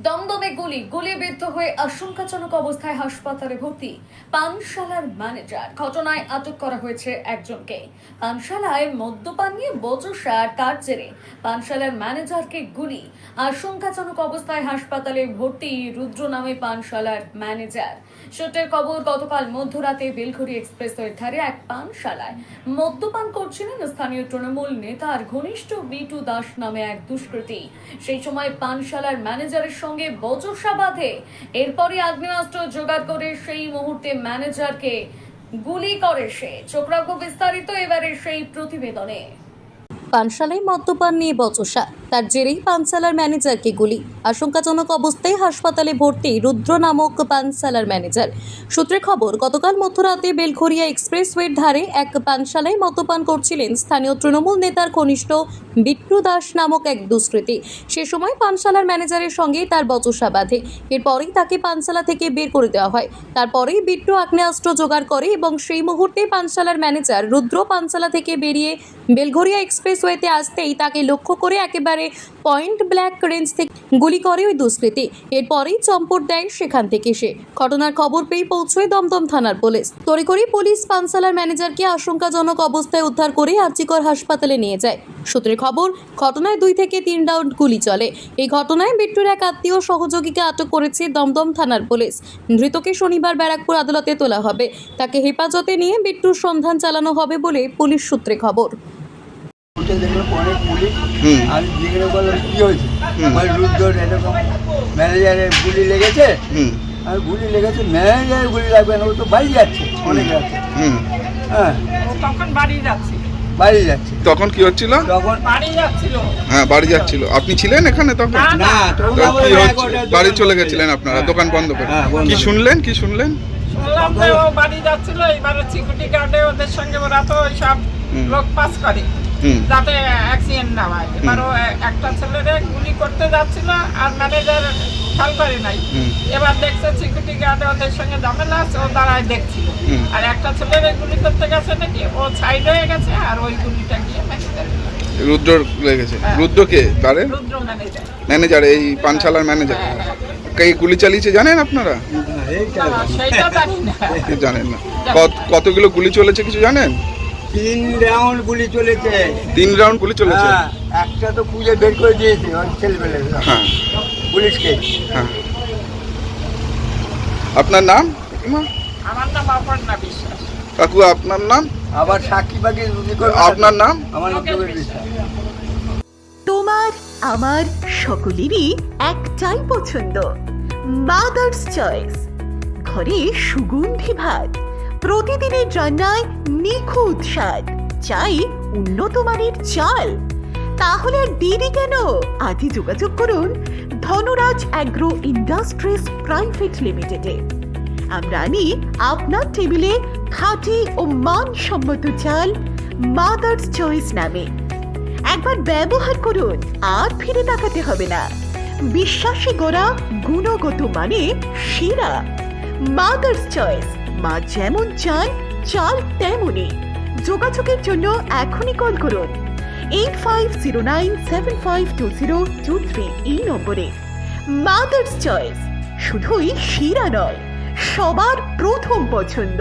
দমদমে গুলিবিদ্ধ হয়ে আশঙ্কাজনক অবস্থায় হাসপাতালে ভর্তি পানশালার ম্যানেজার। ঘটনায় আটক করা হয়েছে একজনকে। পানশালায় মদ্যপান নিয়ে বচসা, তার জেরে পানশালার ম্যানেজারকে গুলি। আশঙ্কাজনক অবস্থায় হাসপাতালে ভর্তি রুদ্র নামে পানশালার ম্যানেজার। সূত্রের খবর, গতকাল মধ্যরাতে বেলঘড়ি এক্সপ্রেসওয়ের ধারে এক পানশালায় মদ্যপান করছিলেন স্থানীয় তৃণমূল নেতার ঘনিষ্ঠ বিটু দাস নামে এক দুষ্কৃতী। সেই সময় পানশালার ম্যানেজারের সঙ্গে বচসা বাঁধে। এরপরই আগ্নেয়াস্ত্র জোগাড় করে সেই মুহূর্তে ম্যানেজারকে গুলি করে সে। চোখ রাখবো বিস্তারিত এবারে সেই প্রতিবেদনে। পানশালায় মদ্যপান নিয়ে বচসা, তার জেরেই পানশালার ম্যানেজারকে গুলি। আশঙ্কাজনক অবস্থায় হাসপাতালে ভর্তি রুদ্র নামক পানশালার ম্যানেজার। সূত্রের খবর, গতকাল মধ্যরাতে বেলঘড়িয়া এক্সপ্রেসওয়ের ধারে এক পানশালায় মদ্যপান করছিলেন স্থানীয় তৃণমূল নেতার ঘনিষ্ঠ বিট্টু দাস নামক এক দুষ্কৃতী। সে সময় পানশালার ম্যানেজারের সঙ্গে তার বচসা বাঁধে। এরপরেই তাকে পানশালা থেকে বের করে দেওয়া হয়। তারপরেই বিট্টু আগ্নেয়াস্ত্র জোগাড় করে এবং সেই মুহূর্তে পানশালার ম্যানেজার রুদ্র পানশালা থেকে বেরিয়ে বেলঘড়িয়া এক্সপ্রেসওয়েতে আসতেই তাকে লক্ষ্য করে একেবারে পয়েন্ট ব্ল্যাক রেঞ্জ থেকে গুলি করে ওই দুষ্কৃতী। এরপরেই চম্পট দেয় সেখান থেকে সে। ঘটনার খবর পেয়ে পৌঁছয় দমদম থানার পুলিশ। তড়িঘড়ি পুলিশ পানশালার ম্যানেজারকে আশঙ্কাজনক অবস্থায় উদ্ধার করে আরজিকর হাসপাতালে নিয়ে যায়। সূত্রের খবর, ঘটনায় 2 থেকে 3 রাউন্ড গুলি চলে। এই ঘটনায় বিট্টুর এক আত্মীয় সহযোগীকে আটক করেছে দমদম থানার পুলিশ। ধৃতকে শনিবার ব্যারাকপুর আদালতে তোলা হবে। তাকে হেফাজতে নিয়ে বিট্টুর সন্ধান চালানো হবে বলে পুলিশ সূত্রে খবর। অনেক পুলিশ আর জিজ্ঞেস করলাম কি হয়েছে, রুদ্র এরকম ম্যানেজারের গুলি লেগেছে। আর গুলি লেগেছে, ম্যানেজারের গুলি লাগবে না, ও তো বাড়ি যাচ্ছে অনেক রাতে। হ্যাঁ, তখন বাড়ি যাচ্ছে। বাড়ি যাচ্ছে। তখন কি হচ্ছিল? তখন বাড়ি যাচ্ছিল। হ্যাঁ, বাড়ি যাচ্ছিল। আপনি ছিলেন এখানে তখন? না, তখন তো কি আবার হচ্ছে? বাড়ি চলে গেছিলেন আপনারা, দোকান বন্ধ করে। হ্যাঁ, বন্ধ কি করে। শুনলেন? শুনলাম যে ও বাড়ি যাচ্ছিল, এবারে সিকিউরিটি গার্ডে ওদের সঙ্গে ওরা তো ওই সব লোক পাস করে যাতে অ্যাক্সিডেন্ট না হয়। এবার ও একটা ছেলেরে গুলি করতে যাচ্ছিল আর ম্যানেজার খেয়াল করে নাই। এবার দেখছে সিকিউরিটি গার্ডে ওদের সঙ্গে ঝামেলা আছে, ও দাঁড়ায় দেখছিল। আর একটা ছেলেরে গুলি করতে গেছে নাকি, ও সাইড হয়ে গেছে আর ওই গুলিটা গিয়ে ম্যানেজার রুদ্র লেগেছে। রুদ্র কে? তারে রুদ্র ম্যানেজার। ম্যানেজার, এই পানশালার ম্যানেজার। কে গুলি চালিয়েছে জানেন আপনারা? সেইটা জানি না। জানেন না? কতগুলো গুলি চলেছে কিছু জানেন? 3 রাউন্ড গুলি চলেছে। 3 রাউন্ড গুলি চলেছে। হ্যাঁ, একটা তো খুঁজে বের করে দিয়েছে ওই ছেলেবেলা। হ্যাঁ, পুলিশকে। হ্যাঁ। আপনার নাম? আমার নাম অপর্ণা বিশ্বাস। কাকু, আপনার নাম? আবার সাক্ষী বাকি আপনার নাম? আমার নাম বিশ্বাস। তোমার আমার সকলেরই একটাই পছন্দ, মাদার্স চয়েস। ঘরে সুগন্ধি ভাত, প্রতিদিনের রান্নায় নিখুঁত স্বাদ, চাই উন্নত মানের চাল। তাহলে আর দেরি কেন? আজই যোগাযোগ করুন ধনরাজ অ্যাগ্রো ইন্ডাস্ট্রিজ প্রাইভেট লিমিটেডে। আমরা আনি আপনার টেবিলে খাঁটি ও মানসম্মত চাল মাদার্স চয়েস নামে। একবার ব্যবহার করুন, আর ফিরে তাকাতে হবে না। বিশ্বাসে গড়া গুণগত মানে সেরা মাদার্স চয়েস। মা যেমন চান, চাল তেমনই। যোগাযোগের জন্য এখনই কল করুন 8509752023 এই নম্বরে। মাদার্স চয়েস শুধুই সেরা নয়, সবার প্রথম পছন্দ।